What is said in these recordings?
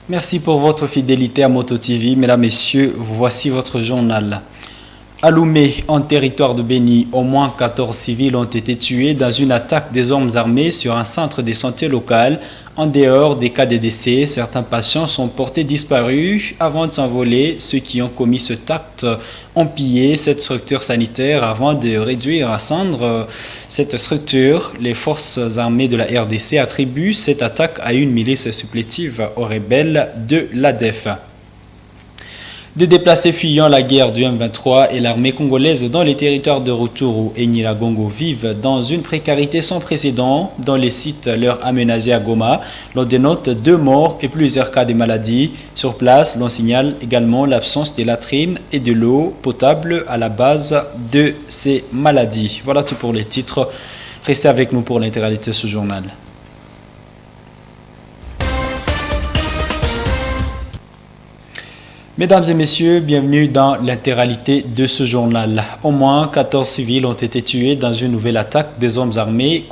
Merci pour votre fidélité à Moto TV. Mesdames, Messieurs, voici votre journal. À Lomé, en territoire de Béni, au moins 14 civils ont été tués dans une attaque des hommes armés sur un centre de santé local. En dehors des cas de décès, certains patients sont portés disparus avant de s'envoler. Ceux qui ont commis ce acte ont pillé cette structure sanitaire avant de réduire à cendres cette structure. Les forces armées de la RDC attribuent cette attaque à une milice supplétive aux rebelles de l'ADF. Des déplacés fuyant la guerre du M23 et l'armée congolaise dans les territoires de Rutshuru et Nyiragongo vivent dans une précarité sans précédent dans les sites leur aménagés à Goma. L'on dénote 2 morts et plusieurs cas de maladies. Sur place, l'on signale également l'absence de latrines et de l'eau potable à la base de ces maladies. Voilà tout pour les titres. Restez avec nous pour l'intégralité de ce journal. Mesdames et messieurs, bienvenue dans l'intégralité de ce journal. Au moins 14 civils ont été tués dans une nouvelle attaque des hommes armés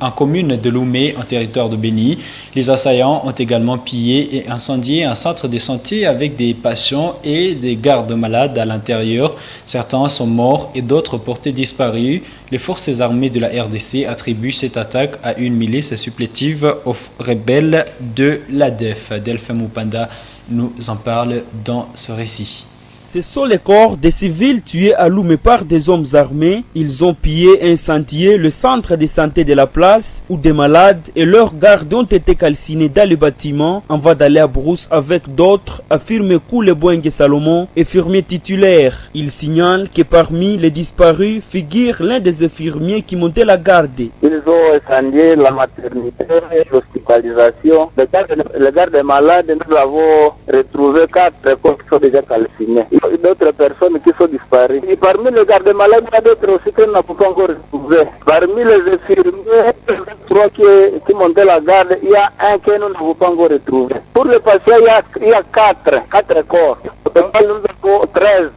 en commune de Lomé, en territoire de Béni. Les assaillants ont également pillé et incendié un centre de santé avec des patients et des gardes malades à l'intérieur. Certains sont morts et d'autres portés disparus. Les forces armées de la RDC attribuent cette attaque à une milice supplétive aux rebelles de l'ADF. Delphin Mupanda nous en parle dans ce récit. Ce sont les corps des civils tués à Lomé par des hommes armés. Ils ont pillé et incendié le centre de santé de la place où des malades et leurs gardes ont été calcinés dans le bâtiment avant d'aller à Brousse avec d'autres, affirme Koule Boingue Salomon, infirmier titulaire. Il signale que parmi les disparus figure l'un des infirmiers qui montait la garde. Ils ont incendié la maternité et l'hospitalisation. Les gardes malades, nous avons retrouvé 4 corps qui sont déjà calcinés. D'autres personnes qui sont disparues. Et parmi les gardes malades, il y a d'autres aussi que nous n'avons pas encore retrouvés. Parmi les infirmiers, 3 qui montaient la garde, il y a un que nous n'avons pas encore retrouvé. Pour les patients, il y a 4 corps. Au total, nous avons 13.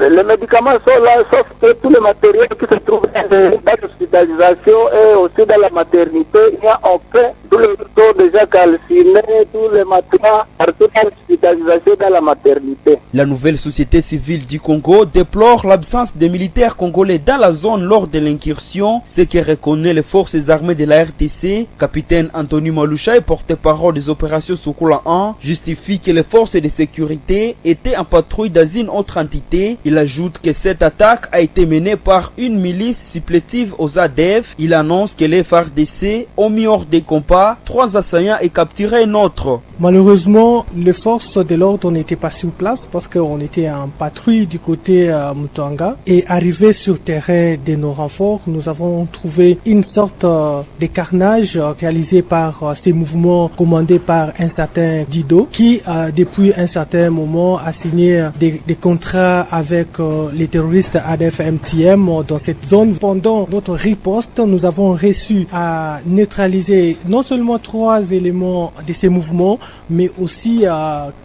Les médicaments sont là, sauf que tous les matériels qui se trouvent dans l'hospitalisation et aussi dans la maternité, il y a aucun. Tous les sont déjà calcinés, tous les matelas, partout dans l'hospitalisation, dans la maternité. La nouvelle société civile du Congo déplore l'absence des militaires congolais dans la zone lors de l'incursion, ce que reconnaît les forces armées de la RDC. Capitaine Anthony Maloucha, porte-parole des opérations Sokola 1, justifie que les forces de sécurité étaient en patrouille dans une autre entité. Il ajoute que cette attaque a été menée par une milice supplétive aux ADF. Il annonce que les FARDC ont mis hors des combats 3 assaillants et capturé un autre. Malheureusement, les forces de l'ordre n'étaient pas sur place parce qu'on était en patrouille du côté Mutanga et arrivé sur terrain de nos renforts, nous avons trouvé une sorte de carnage réalisé par ces mouvements commandés par un certain Dido qui depuis un certain moment a signé des contrats avec les terroristes ADF-MTM dans cette zone. Pendant notre riposte, nous avons réussi à neutraliser non seulement 3 éléments de ces mouvements, mais aussi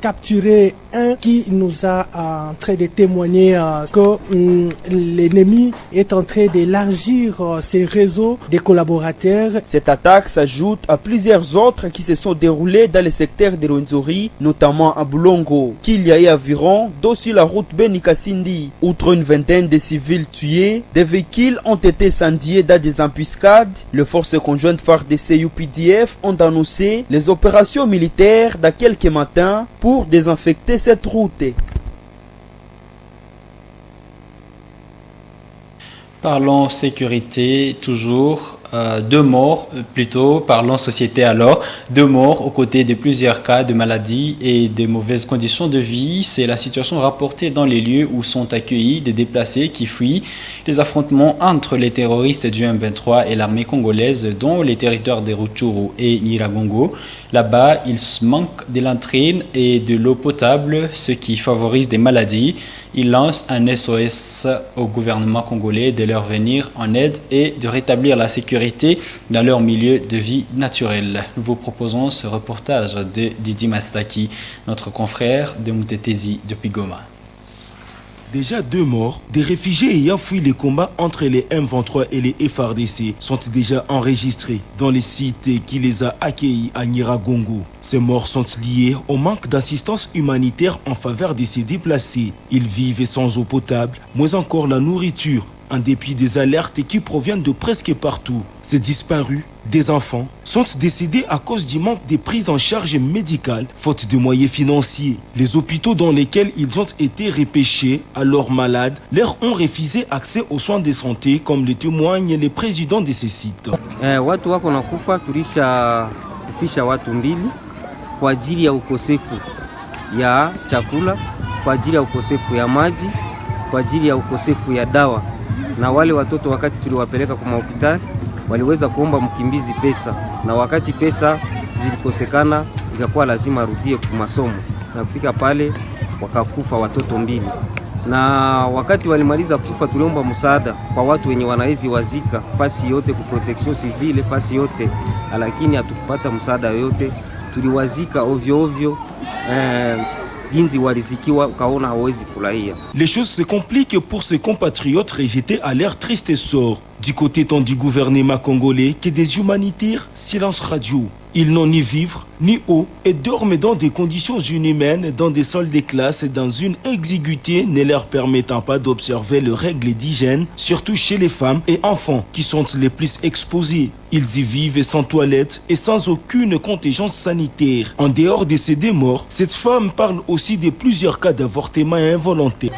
capturer un qui nous a en train de témoigner que l'ennemi est en train d'élargir ses réseaux de collaborateurs. Cette attaque s'ajoute à plusieurs autres qui se sont déroulées dans le secteur de Rwenzori, notamment à Boulongo, qu'il y a eu environ 2 sur la route Beni-Kassindi. Outre une vingtaine de civils tués, des véhicules ont été incendiés dans des embuscades. Les forces conjointes FARDC-UPDF ont annoncé les opérations militaires dans quelques matins pour désinfecter cette route. Parlons sécurité toujours. 2 morts, plutôt, parlons société alors, 2 morts aux côtés de plusieurs cas de maladies et de mauvaises conditions de vie. C'est la situation rapportée dans les lieux où sont accueillis des déplacés qui fuient les affrontements entre les terroristes du M23 et l'armée congolaise, dont les territoires de Rutshuru et Nyiragongo. Là-bas, il manque de latrines et de l'eau potable, ce qui favorise des maladies. Il lance un SOS au gouvernement congolais de leur venir en aide et de rétablir la sécurité dans leur milieu de vie naturel. Nous vous proposons ce reportage de Didi Mastaki, notre confrère de Mutetezi depuis Goma. Déjà 2 morts, des réfugiés ayant fui les combats entre les M23 et les FARDC sont déjà enregistrés dans les sites qui les a accueillis à Nyiragongo. Ces morts sont liés au manque d'assistance humanitaire en faveur de ces déplacés. Ils vivent sans eau potable, moins encore la nourriture, en dépit des alertes qui proviennent de presque partout. Ces disparus, des enfants, sont décédés à cause du manque de prise en charge médicale, faute de moyens financiers. Les hôpitaux dans lesquels ils ont été repêchés, alors malades, leur ont refusé accès aux soins de santé, comme le témoignent les présidents de ces sites. Watu wako nakufa, tulisha kufisha watu mbili kwa ajili ya ukosefu ya chakula, kwa ajili ya ukosefu ya maji, kwa ajili ya ukosefu ya dawa. Na wale watoto wakati tuliwapeleka kwa hospitali waliweza kuomba mkimbizi pesa, na wakati pesa zilikosekana ikakuwa lazima arudie kwa masomo, na kufika pale wakakufa watoto mbili. Na wakati walimaliza kufa tuliomba msaada kwa watu wenye wanawezi wazika fasi yote ku protection civile fasi yote, lakini hatukupata msaada yoyote. Tuliwazika ovyo ovyo, les choses se compliquent pour ces compatriotes rejetés à leur triste sort. Du côté tant du gouvernement congolais que des humanitaires, silence radio. Ils n'ont ni vivre, ni eau et dorment dans des conditions inhumaines, dans des salles de classe, dans une exiguïté ne leur permettant pas d'observer les règles d'hygiène, surtout chez les femmes et enfants qui sont les plus exposés. Ils y vivent sans toilette et sans aucune contingence sanitaire. En dehors de ces 2 morts, cette femme parle aussi de plusieurs cas d'avortement involontaire.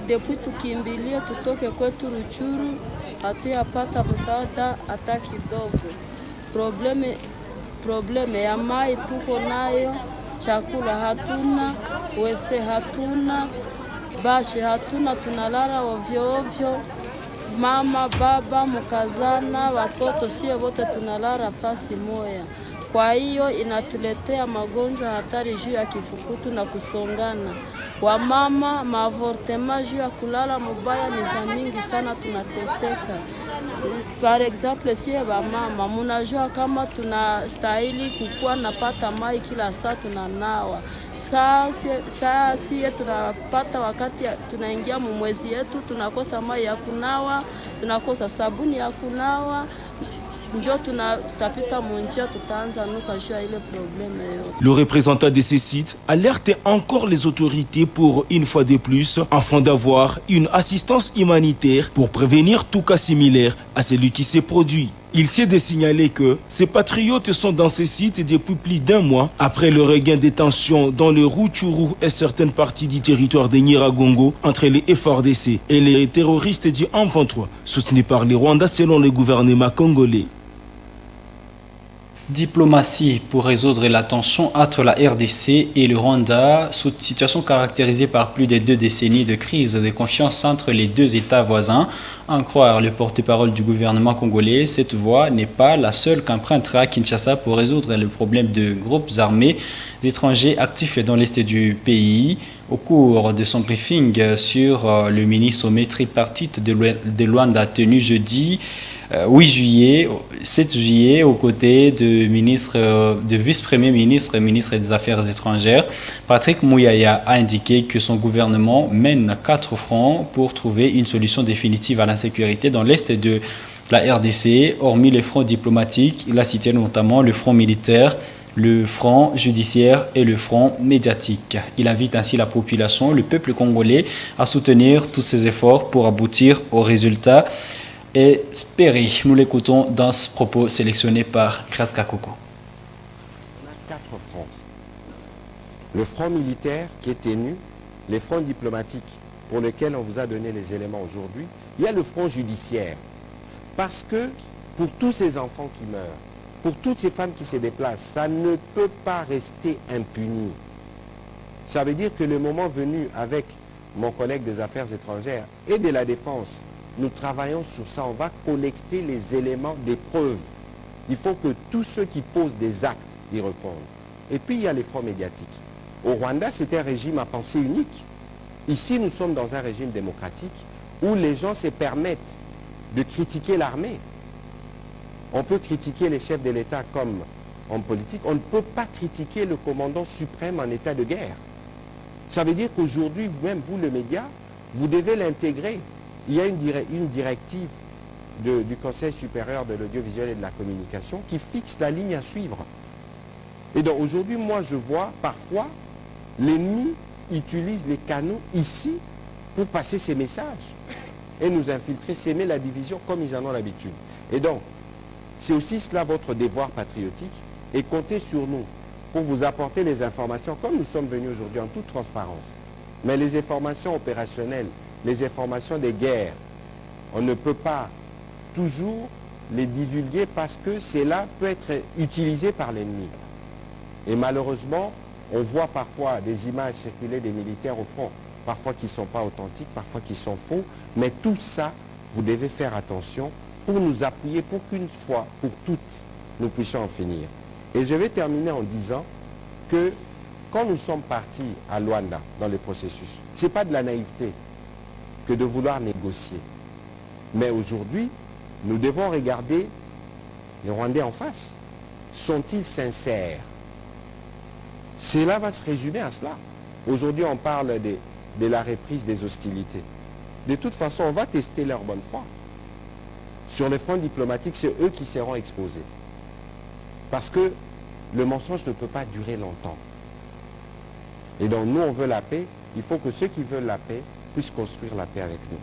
Depuis tukimbilia tutoke kwetu Ruchuru, hatuyapata msaada hata kidogo. Probleme ya mai tuko nayo, chakula hatuna, wese hatuna, bashi hatuna, tunalala ovyo ovyo. Mama, baba, mkazana, watoto sie wote tunalala fasi moya. Kwa hiyo inatuletea magonjwa hatari juu ya kifukutu na kusongana. Wamama, maavortema juu ya kulala mubaya ni za mingi sana, tunateseka. Par exemple, siye wamama, munajua kama tunastahili kukuwa napata mai kila saa tunanawa. Saa siye tunapata wakati tunaingia mwezi yetu, tunakosa mai ya kunawa, tunakosa sabuni ya kunawa. Le représentant de ces sites alerte encore les autorités pour, une fois de plus, afin d'avoir une assistance humanitaire pour prévenir tout cas similaire à celui qui s'est produit. Il s'est de signaler que ces patriotes sont dans ces sites depuis plus d'1 mois après le regain des tensions dans le Rutshuru et certaines parties du territoire de Nyiragongo entre les FARDC et les terroristes du M23, soutenus par les Rwandais selon le gouvernement congolais. Diplomatie pour résoudre la tension entre la RDC et le Rwanda, situation caractérisée par plus de 2 décennies de crise de confiance entre les 2 États voisins. En croire le porte-parole du gouvernement congolais, cette voie n'est pas la seule qu'empruntera Kinshasa pour résoudre le problème de groupes armés étrangers actifs dans l'est du pays. Au cours de son briefing sur le mini-sommet tripartite de Luanda tenu jeudi 7 juillet, aux côtés de vice-premier ministre, ministre des Affaires étrangères, Patrick Mouyaya a indiqué que son gouvernement mène 4 fronts pour trouver une solution définitive à l'insécurité dans l'est de la RDC. Hormis les fronts diplomatiques, il a cité notamment le front militaire, le front judiciaire et le front médiatique. Il invite ainsi la population, le peuple congolais, à soutenir tous ces efforts pour aboutir aux résultats espérés. Nous l'écoutons dans ce propos sélectionné par Kraska Koko. On a 4 fronts. Le front militaire qui est tenu, les fronts diplomatiques pour lesquels on vous a donné les éléments aujourd'hui. Il y a le front judiciaire. Parce que pour tous ces enfants qui meurent, pour toutes ces femmes qui se déplacent, ça ne peut pas rester impuni. Ça veut dire que le moment venu, avec mon collègue des Affaires étrangères et de la Défense, nous travaillons sur ça. On va collecter les éléments des preuves. Il faut que tous ceux qui posent des actes y répondent. Et puis il y a les fronts médiatiques. Au Rwanda, c'était un régime à pensée unique. Ici, nous sommes dans un régime démocratique où les gens se permettent de critiquer l'armée. On peut critiquer les chefs de l'État comme en politique, on ne peut pas critiquer le commandant suprême en état de guerre. Ça veut dire qu'aujourd'hui, même vous, le média, vous devez l'intégrer. Il y a une directive du Conseil supérieur de l'audiovisuel et de la communication qui fixe la ligne à suivre. Et donc aujourd'hui, moi, je vois parfois l'ennemi utilise les canaux ici pour passer ses messages et nous infiltrer, s'aimer la division comme ils en ont l'habitude. Et donc, c'est aussi cela votre devoir patriotique et comptez sur nous pour vous apporter les informations comme nous sommes venus aujourd'hui en toute transparence. Mais les informations opérationnelles, les informations des guerres, on ne peut pas toujours les divulguer parce que cela peut être utilisé par l'ennemi. Et malheureusement, on voit parfois des images circuler des militaires au front, parfois qui ne sont pas authentiques, parfois qui sont faux, mais tout ça, vous devez faire attention pour nous appuyer pour qu'une fois, pour toutes, nous puissions en finir. Et je vais terminer en disant que quand nous sommes partis à Luanda dans le processus, ce n'est pas de la naïveté que de vouloir négocier. Mais aujourd'hui, nous devons regarder les Rwandais en face. Sont-ils sincères? Cela va se résumer à cela. Aujourd'hui, on parle de la reprise des hostilités. De toute façon, on va tester leur bonne foi. Sur le front diplomatique, c'est eux qui seront exposés. Parce que le mensonge ne peut pas durer longtemps. Et donc, nous, on veut la paix. Il faut que ceux qui veulent la paix puissent construire la paix avec nous.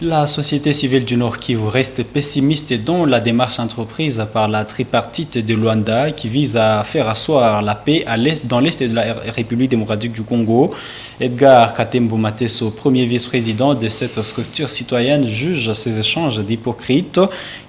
La société civile du Nord Kivu reste pessimiste dans la démarche entreprise par la tripartite de Luanda qui vise à faire asseoir la paix dans l'est de la République démocratique du Congo. Edgar Katembo Mateso, premier vice-président de cette structure citoyenne, juge ces échanges d'hypocrites.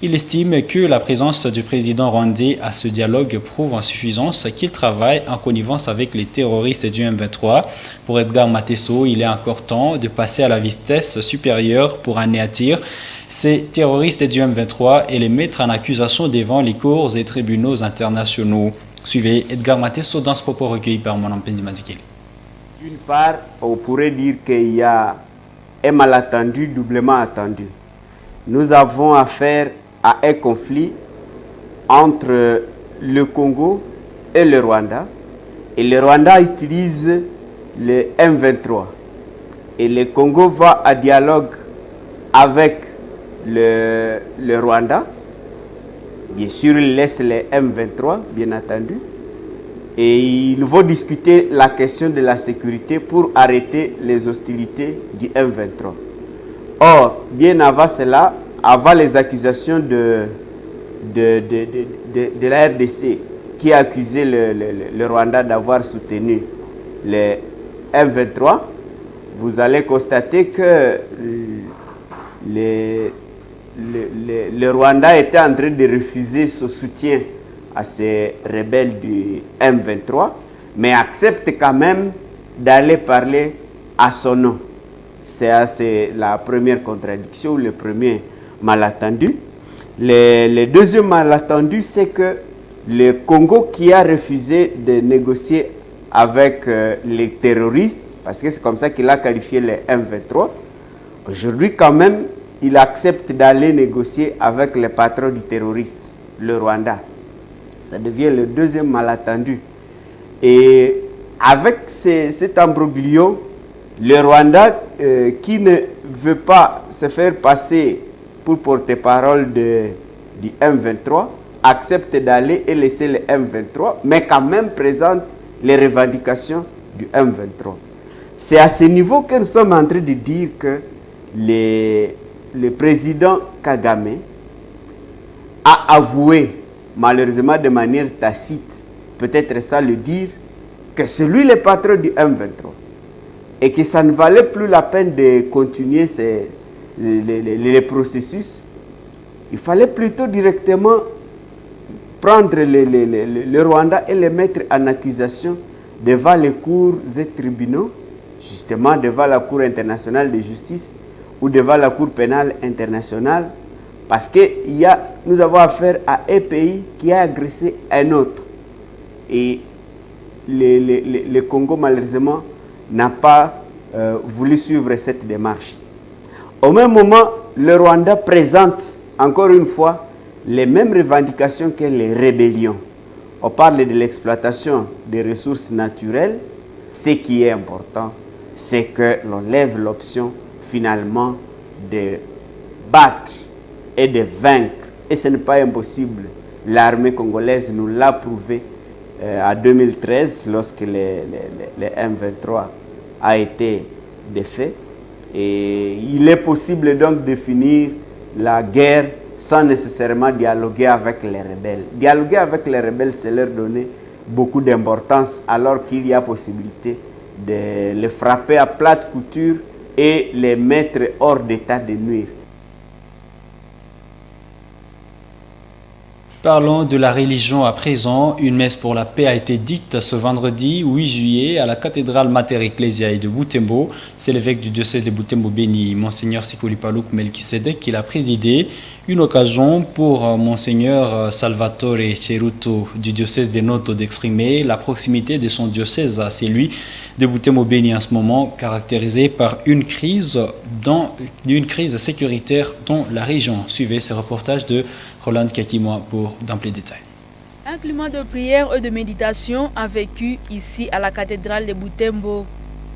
Il estime que la présence du président rwandais à ce dialogue prouve en suffisance qu'il travaille en connivence avec les terroristes du M23. Pour Edgar Mateso, il est encore temps de passer à la vitesse supérieure pour anéantir ces terroristes du M23 et les mettre en accusation devant les cours et tribunaux internationaux. Suivez Edgar Mateso dans ce propos recueilli par mon Mpendi Mazikeli. D'une part, on pourrait dire qu'il y a un malentendu doublement attendu. Nous avons affaire à un conflit entre le Congo et le Rwanda. Et le Rwanda utilise le M23. Et le Congo va à dialogue avec le Rwanda. Bien sûr, il laisse le M23, bien entendu. Et ils vont discuter la question de la sécurité pour arrêter les hostilités du M23. Or, bien avant cela, avant les accusations de la RDC, qui a accusé le Rwanda d'avoir soutenu le M23, vous allez constater que le Rwanda était en train de refuser ce soutien à ces rebelles du M23, mais accepte quand même d'aller parler à son nom. C'est la première contradiction, le premier malentendu. Le deuxième malentendu, c'est que le Congo qui a refusé de négocier avec les terroristes, parce que c'est comme ça qu'il a qualifié le M23, aujourd'hui quand même, il accepte d'aller négocier avec le patron du terroriste, le Rwanda. Ça devient le deuxième malentendu. Et avec cet imbroglio, le Rwanda, qui ne veut pas se faire passer pour porte-parole du M23, accepte d'aller et laisser le M23, mais quand même présente les revendications du M23. C'est à ce niveau que nous sommes en train de dire que le président Kagame a avoué, malheureusement de manière tacite, peut-être ça le dire, que c'est lui le patron du M23 et que ça ne valait plus la peine de continuer les processus. Il fallait plutôt directement prendre le Rwanda et le mettre en accusation devant les cours et tribunaux, justement devant la Cour internationale de justice ou devant la Cour pénale internationale, parce que nous avons affaire à un pays qui a agressé un autre. Et le Congo, malheureusement, n'a pas voulu suivre cette démarche. Au même moment, le Rwanda présente, encore une fois, les mêmes revendications que les rébellions. On parle de l'exploitation des ressources naturelles. Ce qui est important, c'est que l'on lève l'option finalement de battre et de vaincre. Et ce n'est pas impossible. L'armée congolaise nous l'a prouvé en 2013 lorsque le M23 a été défait. Et il est possible donc de finir la guerre sans nécessairement dialoguer avec les rebelles. Dialoguer avec les rebelles, c'est leur donner beaucoup d'importance alors qu'il y a possibilité de les frapper à plate couture et les mettre hors d'état de nuire. Parlons de la religion à présent. Une messe pour la paix a été dite ce vendredi 8 juillet à la cathédrale Mater Ecclesiae de Butembo. C'est l'évêque du diocèse de Butembo-Béni, Monseigneur Sikuli Palouk Melkisedek, qui l'a présidé. Une occasion pour Monseigneur Salvatore Cheruto du diocèse de Noto d'exprimer la proximité de son diocèse à celui de Butembo-Béni en ce moment, caractérisé par une crise sécuritaire dans la région. Suivez ce reportage de Roland Kakimoa pour d'amples détails. Un climat de prière et de méditation a vécu ici à la cathédrale de Butembo.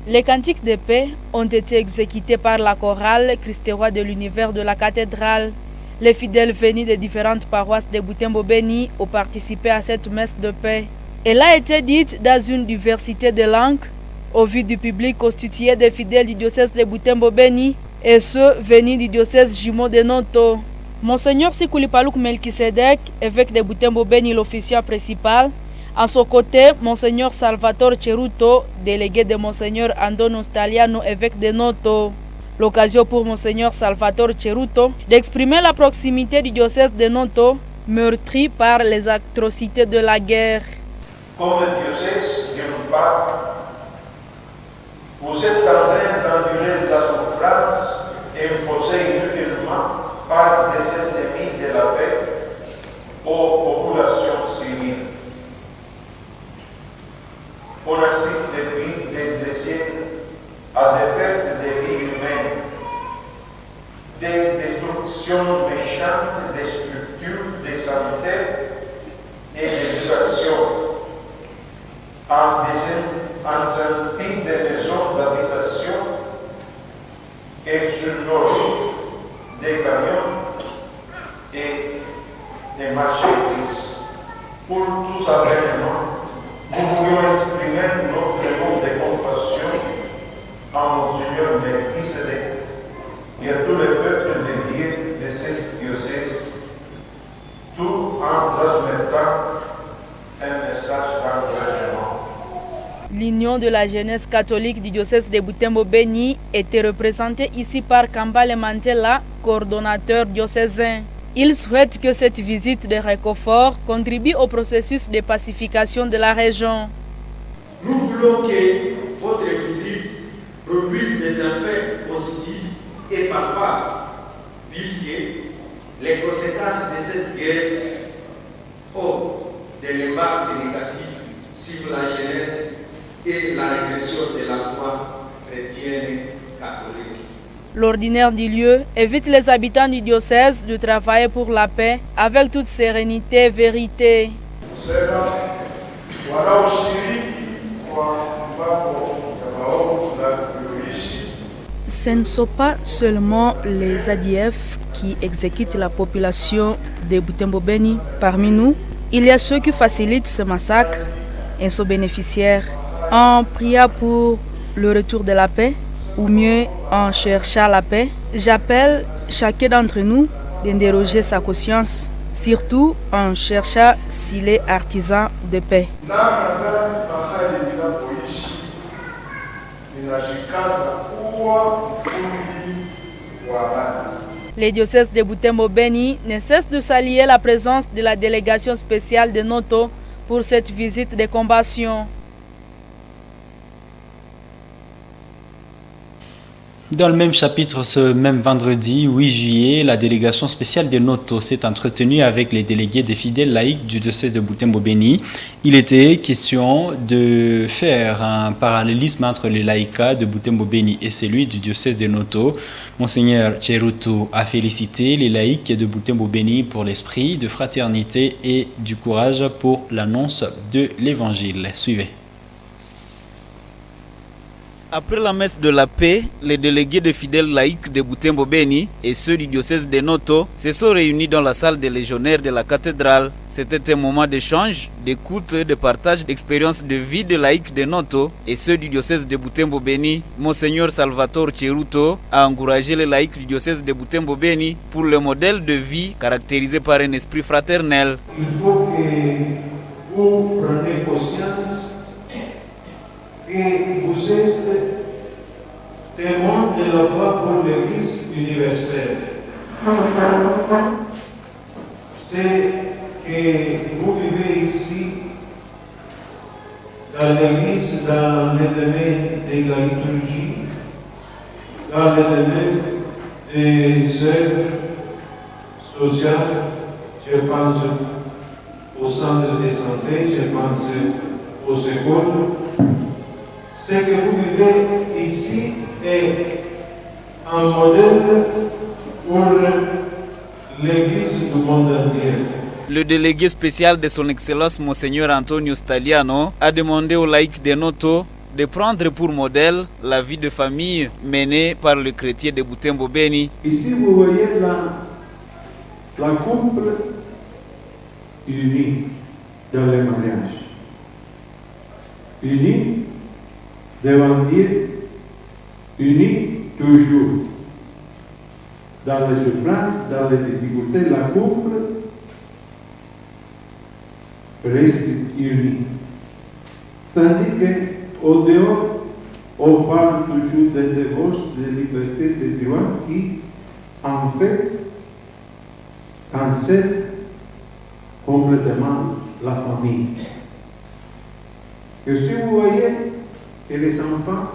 Les cantiques de paix ont été exécutés par la chorale Christ roi de l'univers de la cathédrale. Les fidèles venus des différentes paroisses de Butembo-Béni ont participé à cette messe de paix. Elle a été dite dans une diversité de langues, au vu du public constitué des fidèles du diocèse de Butembo-Béni et ceux venus du diocèse jumeau de Noto. Monseigneur Sikuli Palouk Melkisedek, évêque de Butembo-Béni, l'officiant principal. À son côté, Monseigneur Salvatore Cheruto, délégué de Monseigneur Andono Staliano, évêque de Noto. L'occasion pour Monseigneur Salvatore Cheruto d'exprimer la proximité du diocèse de Noto, meurtri par les atrocités de la guerre. Comme diocèse de l'Upa, vous êtes en train d'endurer la souffrance imposée inutilement par des ennemis de la paix aux populations civiles. On assiste depuis des décennies à des pertes de vies humaines, des destructions méchantes des structures des sanitaires et de l'éducation, en centaines de maisons d'habitation et sur nos routes des camions et des marchandises. Pour tous ces événements, nous voulons exprimer notre mot de compassion à Monseigneur Melkisedek et à tous les peuples dédiés de ces diocèses, tout en transmettant un message d'encouragement. L'Union de la jeunesse catholique du diocèse de Butembo-Béni était représentée ici par Kambale Mantela, coordonnateur diocésain. Il souhaite que cette visite de réconfort contribue au processus de pacification de la région. Nous voulons que votre visite produise des effets positifs et palpables, puisque les conséquences de cette guerre ont des impacts négatifs sur la jeunesse et la régression de la foi chrétienne catholique. L'ordinaire du lieu invite les habitants du diocèse de travailler pour la paix avec toute sérénité et vérité. Ce ne sont pas seulement les ADF qui exécutent la population de Butembo-Béni. Parmi nous, il y a ceux qui facilitent ce massacre et sont bénéficiaires. En priant pour le retour de la paix, ou mieux en cherchant la paix, j'appelle chacun d'entre nous d'interroger sa conscience, surtout en cherchant s'il est artisan de paix. Les diocèses de Butembo-Béni ne cessent de saluer la présence de la délégation spéciale de Noto pour cette visite de combattion. Dans le même chapitre, ce même vendredi 8 juillet, la délégation spéciale des Noto s'est entretenue avec les délégués des fidèles laïcs du diocèse de Butembo-Beni. Il était question de faire un parallélisme entre les laïcats de Butembo-Beni et celui du diocèse de Noto. Monseigneur Cheruto a félicité les laïcs de Butembo-Beni pour l'esprit de fraternité et du courage pour l'annonce de l'évangile. Suivez. Après la messe de la paix, les délégués des fidèles laïcs de Butembo-Beni et ceux du diocèse de Noto se sont réunis dans la salle des légionnaires de la cathédrale. C'était un moment d'échange, d'écoute et de partage d'expériences de vie des laïcs de Noto et ceux du diocèse de Butembo-Beni. Monseigneur Salvatore Cheruto a encouragé les laïcs du diocèse de Butembo-Beni pour le modèle de vie caractérisé par un esprit fraternel. Il faut que vous preniez conscience que vous êtes témoin de la voie pour l'Église universelle. C'est que vous vivez ici, dans l'Église, dans le domaine de la liturgie, dans le domaine des œuvres sociales. Je pense au centre de santé, je pense aux écoles. Ce que vous vivez ici est un modèle pour l'Église du monde entier. Le délégué spécial de son Excellence Monseigneur Antonio Staliano a demandé aux laïcs de Noto de prendre pour modèle la vie de famille menée par le chrétien de Butembo-Beni. Ici, vous voyez la couple unie dans le mariage. Unie devant Dieu, unis toujours. Dans les souffrances, dans les difficultés, la couple reste unie. Tandis qu'au dehors, on parle toujours de divorce, de liberté, de droit qui, en fait, cancelle complètement la famille. Et si vous voyez que les enfants,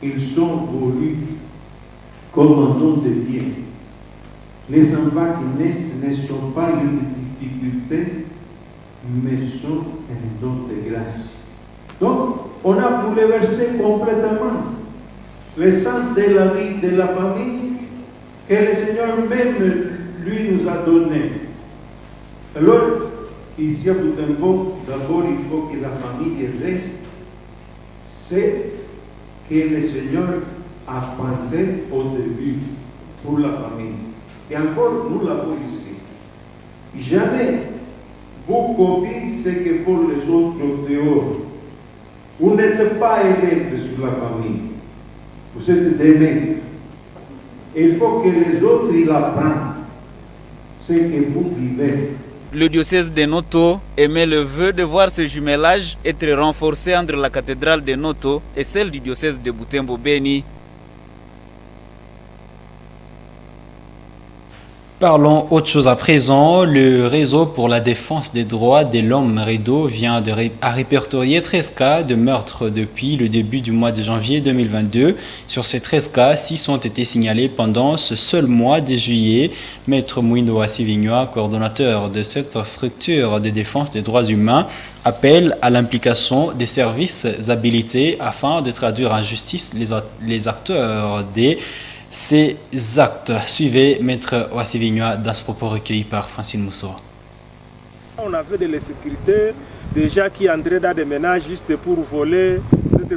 ils sont voulus comme un don de Dieu. Les enfants qui naissent ne sont pas une difficulté, mais sont un don de grâce. Donc, on a bouleversé complètement l'essence de la vie de la famille que le Seigneur même lui nous a donné. Alors, ici à Butembo, d'abord il faut que la famille reste. C'est que le Seigneur a pensé au début pour la famille. Et encore, nous l'avons ici. Jamais vous copiez ce que font les autres dehors. Vous n'êtes pas élèves sur la famille. Vous êtes des maîtres. Il faut que les autres ils apprennent ce que vous vivez. Le diocèse de Noto émet le vœu de voir ce jumelage être renforcé entre la cathédrale de Noto et celle du diocèse de Butembo-Beni. Parlons autre chose à présent. Le réseau pour la défense des droits de l'homme REDO vient à répertorier 13 cas de meurtre depuis le début du mois de janvier 2022. Sur ces 13 cas, 6 ont été signalés pendant ce seul mois de juillet. Maître Mouindo Assivignoa, coordonnateur de cette structure de défense des droits humains, appelle à l'implication des services habilités afin de traduire en justice les acteurs des ces actes. Suivez Maître Ouassivignoa dans ce propos recueilli par Francine Mousseau. On avait de l'insécurité, des gens qui entraient dans des ménages juste pour voler,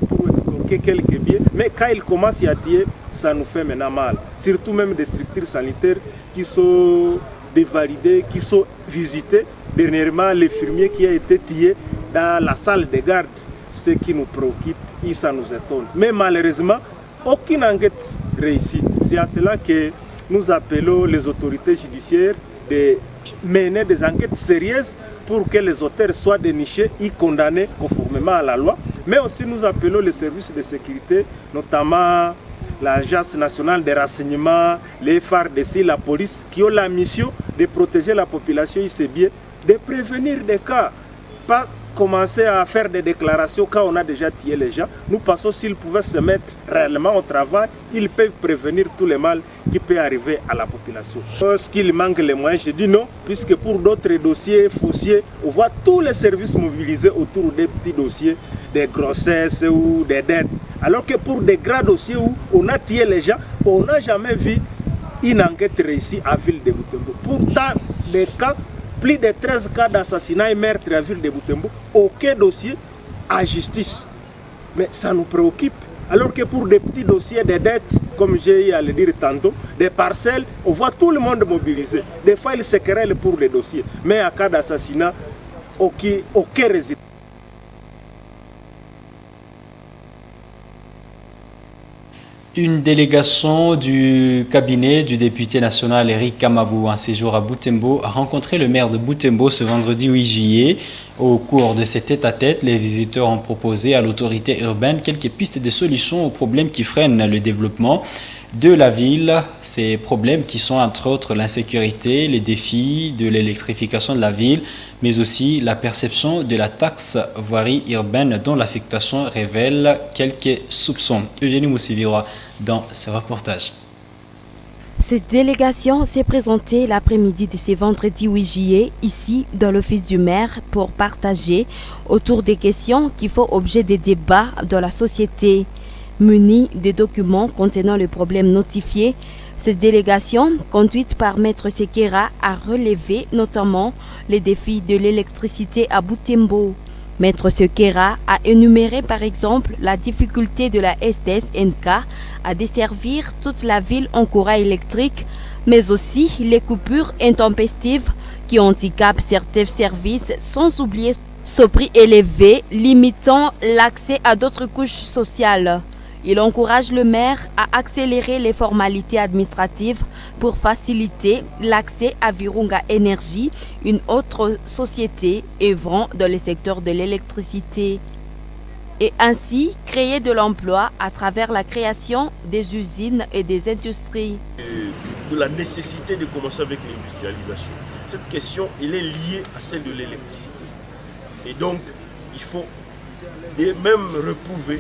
pour extorquer quelques biens. Mais quand ils commencent à tuer, ça nous fait maintenant mal. Surtout même des structures sanitaires qui sont dévalidées, qui sont visitées. Dernièrement, l'infirmier qui a été tué dans la salle de garde, ce qui nous préoccupe et ça nous étonne. Mais malheureusement, aucune enquête réussie. C'est à cela que nous appelons les autorités judiciaires de mener des enquêtes sérieuses pour que les auteurs soient dénichés et condamnés conformément à la loi. Mais aussi nous appelons les services de sécurité, notamment l'Agence nationale des renseignements, les FARDC, la police, qui ont la mission de protéger la population et ses biens, de prévenir des cas. Pas commencer à faire des déclarations quand on a déjà tué les gens. Nous pensons s'ils pouvaient se mettre réellement au travail, ils peuvent prévenir tous les mal qui peuvent arriver à la population. Lorsqu'il manque les moyens, je dis non, puisque pour d'autres dossiers fonciers, on voit tous les services mobilisés autour des petits dossiers, des grossesses ou des dettes. Alors que pour des grands dossiers où on a tué les gens, on n'a jamais vu une enquête réussie à Ville de Butembo. Pourtant, les cas, plus de 13 cas d'assassinat et meurtre à Ville de Butembo, aucun dossier à justice. Mais ça nous préoccupe. Alors que pour des petits dossiers de dettes, comme j'ai eu à le dire tantôt, des parcelles, on voit tout le monde mobilisé. Des fois, ils se querellent pour les dossiers. Mais à cas d'assassinat, aucun résultat. Une délégation du cabinet du député national Eric Kamavou en séjour à Butembo a rencontré le maire de Butembo ce vendredi 8 juillet. Au cours de cet tête-à-tête, les visiteurs ont proposé à l'autorité urbaine quelques pistes de solutions aux problèmes qui freinent le développement de la ville. Ces problèmes qui sont entre autres l'insécurité, les défis de l'électrification de la ville, mais aussi la perception de la taxe voirie urbaine dont l'affectation révèle quelques soupçons. Eugénie Moussivirois dans ce reportage. Cette délégation s'est présentée l'après-midi de ce vendredi 8 juillet ici dans l'office du maire pour partager autour des questions qui font objet des débats dans la société. Munie des documents contenant les problèmes notifiés, cette délégation, conduite par Maître Sekera, a relevé notamment les défis de l'électricité à Butembo. Maître Sekera a énuméré par exemple la difficulté de la SDSNK à desservir toute la ville en courant électrique, mais aussi les coupures intempestives qui handicapent certains services, sans oublier ce prix élevé limitant l'accès à d'autres couches sociales. Il encourage le maire à accélérer les formalités administratives pour faciliter l'accès à Virunga Énergie, une autre société œuvrant dans le secteur de l'électricité, et ainsi créer de l'emploi à travers la création des usines et des industries. De la nécessité de commencer avec l'industrialisation. Cette question, elle est liée à celle de l'électricité. Et donc, il faut même reprouver,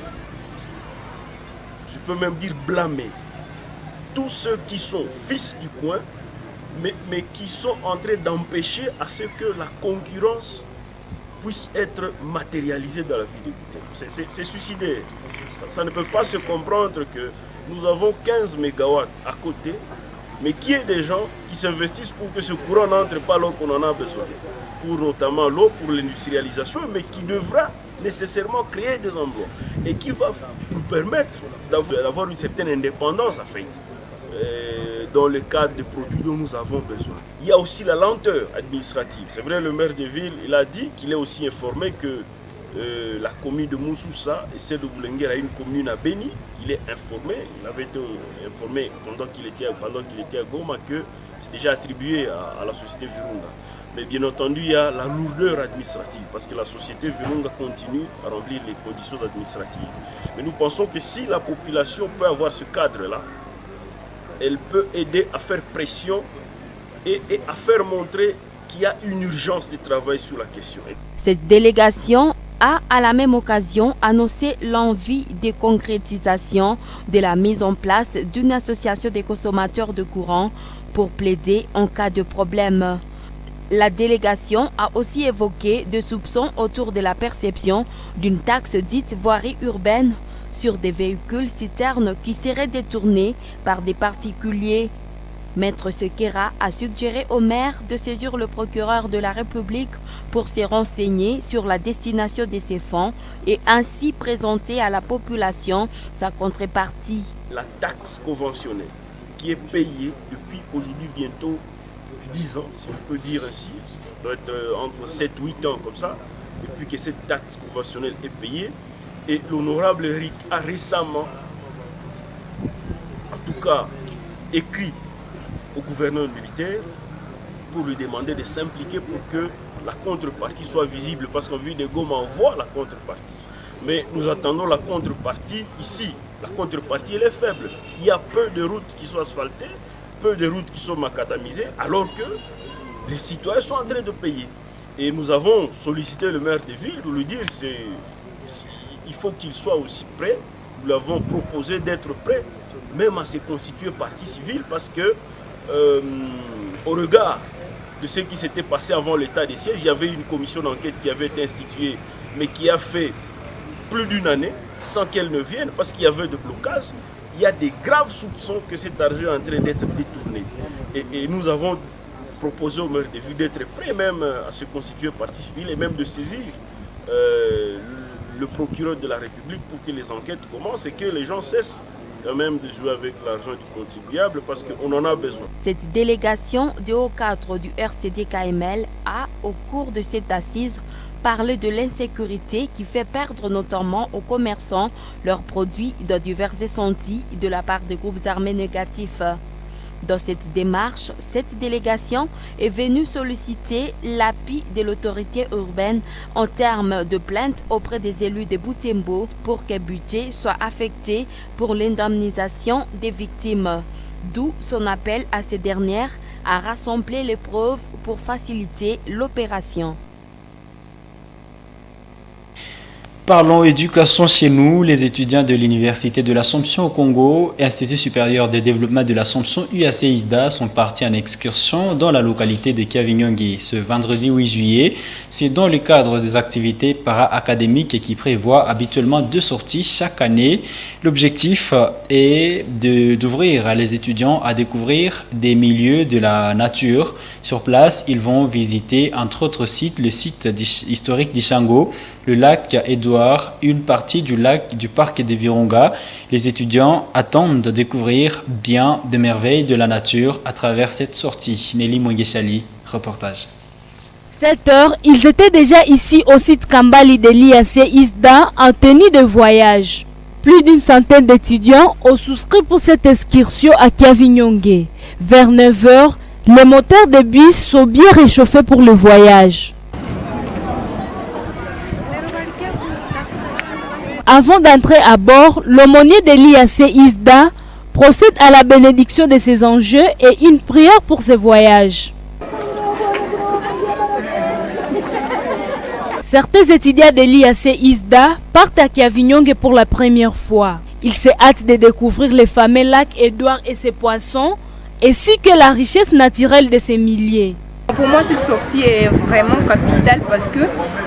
je peux même dire blâmer, tous ceux qui sont fils du coin, mais qui sont en train d'empêcher à ce que la concurrence puisse être matérialisée dans la vie de Butembo. C'est suicidaire. Ça ne peut pas se comprendre que nous avons 15 MW à côté, mais qu'il y ait des gens qui s'investissent pour que ce courant n'entre pas là qu'on en a besoin. Pour notamment l'eau, pour l'industrialisation, mais qui devra nécessairement créer des emplois et qui va nous permettre d'avoir une certaine indépendance en fait, dans le cadre des produits dont nous avons besoin. Il y a aussi la lenteur administrative. C'est vrai, le maire de ville, il a dit qu'il est aussi informé que la commune de Moussoussa et celle de Boulenguer a une commune à Béni. Il est informé, il avait été informé pendant qu'il était à Goma que c'est déjà attribué à la société Virunga. Mais bien entendu, il y a la lourdeur administrative parce que la société Virunga continue à remplir les conditions administratives. Mais nous pensons que si la population peut avoir ce cadre-là, elle peut aider à faire pression et à faire montrer qu'il y a une urgence de travail sur la question. Cette délégation a à la même occasion annoncé l'envie de concrétisation de la mise en place d'une association des consommateurs de courant pour plaider en cas de problème. La délégation a aussi évoqué des soupçons autour de la perception d'une taxe dite voirie urbaine sur des véhicules citernes qui seraient détournés par des particuliers. Maître Sekera a suggéré au maire de saisir le procureur de la République pour se renseigner sur la destination de ces fonds et ainsi présenter à la population sa contrepartie. La taxe conventionnelle qui est payée depuis aujourd'hui bientôt 10 ans, si on peut dire ainsi, ça doit être entre 7 et 8 ans comme ça, depuis que cette taxe conventionnelle est payée. Et l'honorable Eric a récemment, en tout cas, écrit au gouverneur militaire pour lui demander de s'impliquer pour que la contrepartie soit visible, parce qu'en vue de Goma, on voit la contrepartie. Mais nous attendons la contrepartie ici. La contrepartie, elle est faible. Il y a peu de routes qui sont asphaltées, peu de routes qui sont macadamisées, alors que les citoyens sont en train de payer. Et nous avons sollicité le maire de ville pour lui dire il faut qu'il soit aussi prêt. Nous lui avons proposé d'être prêt, même à se constituer partie civile, parce que au regard de ce qui s'était passé avant l'état de siège, il y avait une commission d'enquête qui avait été instituée, mais qui a fait plus d'une année sans qu'elle ne vienne, parce qu'il y avait de blocages. Il y a des graves soupçons que cet argent est en train d'être détourné. Et nous avons proposé au maire de ville d'être prêt même à se constituer partie civile et même de saisir le procureur de la République pour que les enquêtes commencent et que les gens cessent quand même de jouer avec l'argent du contribuable parce qu'on en a besoin. Cette délégation de haut cadre du RCD-KML a, au cours de cette assise, parlé de l'insécurité qui fait perdre notamment aux commerçants leurs produits dans divers incendies de la part des groupes armés négatifs. Dans cette démarche, cette délégation est venue solliciter l'appui de l'autorité urbaine en termes de plainte auprès des élus de Butembo pour qu'un budget soit affecté pour l'indemnisation des victimes. D'où son appel à ces dernières à rassembler les preuves pour faciliter l'opération. Parlons éducation chez nous. Les étudiants de l'Université de l'Assomption au Congo, Institut supérieur de développement de l'Assomption UAC-ISDA, sont partis en excursion dans la localité de Kiavinyonge ce vendredi 8 juillet. C'est dans le cadre des activités para-académiques qui prévoient habituellement 2 sorties chaque année. L'objectif est d'ouvrir les étudiants à découvrir des milieux de la nature. Sur place, ils vont visiter entre autres sites le site historique d'Ishango, le lac Édouard, une partie du lac du parc de Virunga. Les étudiants attendent de découvrir bien des merveilles de la nature à travers cette sortie. Nelly Mwengeshali, reportage. 7 heures, ils étaient déjà ici au site Kambali de l'IAC-ISDA en tenue de voyage. Plus d'une centaine d'étudiants ont souscrit pour cette excursion à Kiavinyonge. Vers 9 heures, les moteurs de bus sont bien réchauffés pour le voyage. Avant d'entrer à bord, l'aumônier de l'IAC-ISDA procède à la bénédiction de ses enjeux et une prière pour ses voyages. Certains étudiants de l'IAC-ISDA partent à Kiavinyonge pour la première fois. Ils se hâtent de découvrir les fameux lacs Édouard et ses poissons, ainsi que la richesse naturelle de ces milieux. Pour moi, cette sortie est vraiment capitale parce que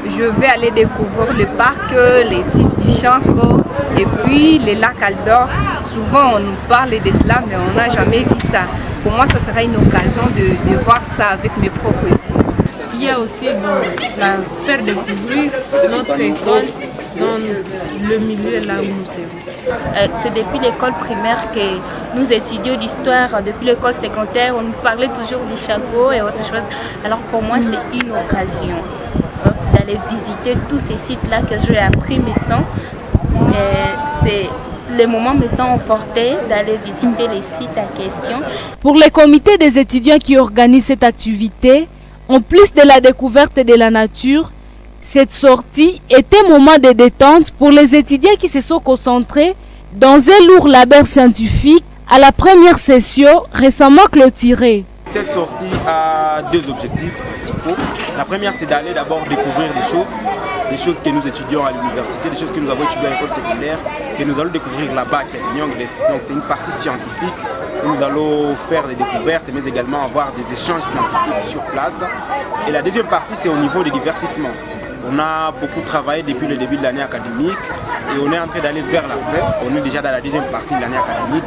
je vais aller découvrir le parc, les sites du Chanko et puis les lacs Aldor. Souvent, on nous parle de cela, mais on n'a jamais vu ça. Pour moi, ça sera une occasion de voir ça avec mes propres yeux. Il y a aussi faire découvrir notre école dans le milieu là où nous sommes. C'est depuis l'école primaire que nous étudions l'histoire. Depuis l'école secondaire, on nous parlait toujours des Chago et autre chose. Alors pour moi, c'est une occasion d'aller visiter tous ces sites-là que j'ai appris maintenant. C'est le moment maintenant opportun d'aller visiter les sites en question. Pour le comité des étudiants qui organisent cette activité, en plus de la découverte de la nature, cette sortie est un moment de détente pour les étudiants qui se sont concentrés dans un lourd labeur scientifique à la première session récemment clôturée. Cette sortie a 2 objectifs principaux. La première, c'est d'aller d'abord découvrir des choses que nous étudions à l'université, des choses que nous avons étudiées à l'école secondaire, que nous allons découvrir là-bas à Kiavinyonge. Donc c'est une partie scientifique où nous allons faire des découvertes, mais également avoir des échanges scientifiques sur place. Et la deuxième partie, c'est au niveau des divertissements. On a beaucoup travaillé depuis le début de l'année académique et on est en train d'aller vers la fin. On est déjà dans la deuxième partie de l'année académique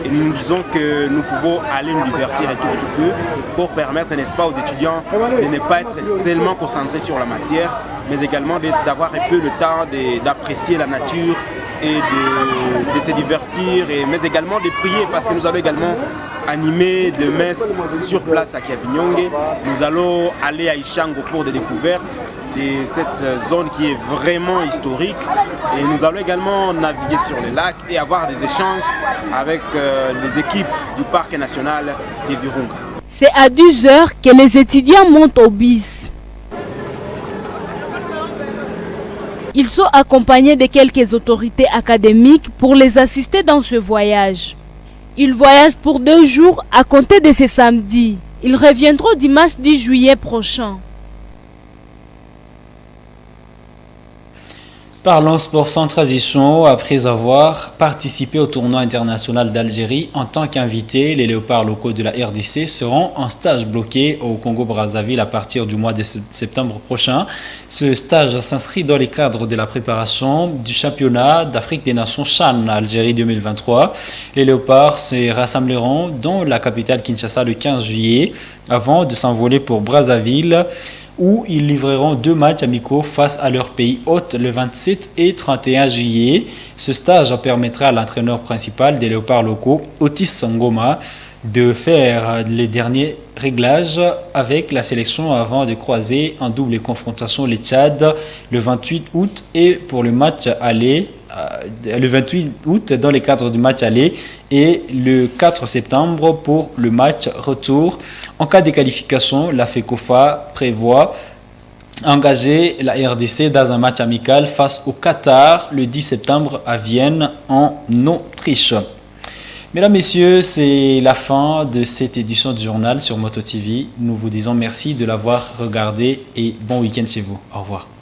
et nous nous disons que nous pouvons aller nous divertir un tout petit peu pour permettre, n'est-ce pas, aux étudiants de ne pas être seulement concentrés sur la matière, mais également d'avoir un peu le temps d'apprécier la nature et de se divertir, mais également de prier parce que nous allons également animer des messes sur place à Kiavinyonge. Nous allons aller à Ishango pour des découvertes de cette zone qui est vraiment historique et nous allons également naviguer sur les lacs et avoir des échanges avec les équipes du parc national de Virunga. C'est à 12 heures que les étudiants montent au bus. Ils sont accompagnés de quelques autorités académiques pour les assister dans ce voyage. Ils voyagent pour 2 jours à compter de ce samedi. Ils reviendront dimanche 10 juillet prochain. Parlons sport sans transition. Après avoir participé au tournoi international d'Algérie en tant qu'invité, les léopards locaux de la RDC seront en stage bloqué au Congo-Brazzaville à partir du mois de septembre prochain. Ce stage s'inscrit dans les cadres de la préparation du championnat d'Afrique des Nations CHAN Algérie 2023. Les léopards se rassembleront dans la capitale Kinshasa le 15 juillet avant de s'envoler pour Brazzaville, où ils livreront 2 matchs amicaux face à leur pays hôte le 27 et 31 juillet. Ce stage permettra à l'entraîneur principal des léopards locaux, Otis Sangoma, de faire les derniers réglages avec la sélection avant de croiser en double confrontation les Tchad le 28 août et pour le match aller le 28 août dans les cadres du match aller et le 4 septembre pour le match retour. En cas de qualification, la FECOFA prévoit engager la RDC dans un match amical face au Qatar le 10 septembre à Vienne en Autriche. Mesdames, Messieurs, c'est la fin de cette édition du journal sur Moto TV. Nous vous disons merci de l'avoir regardé et bon week-end chez vous. Au revoir.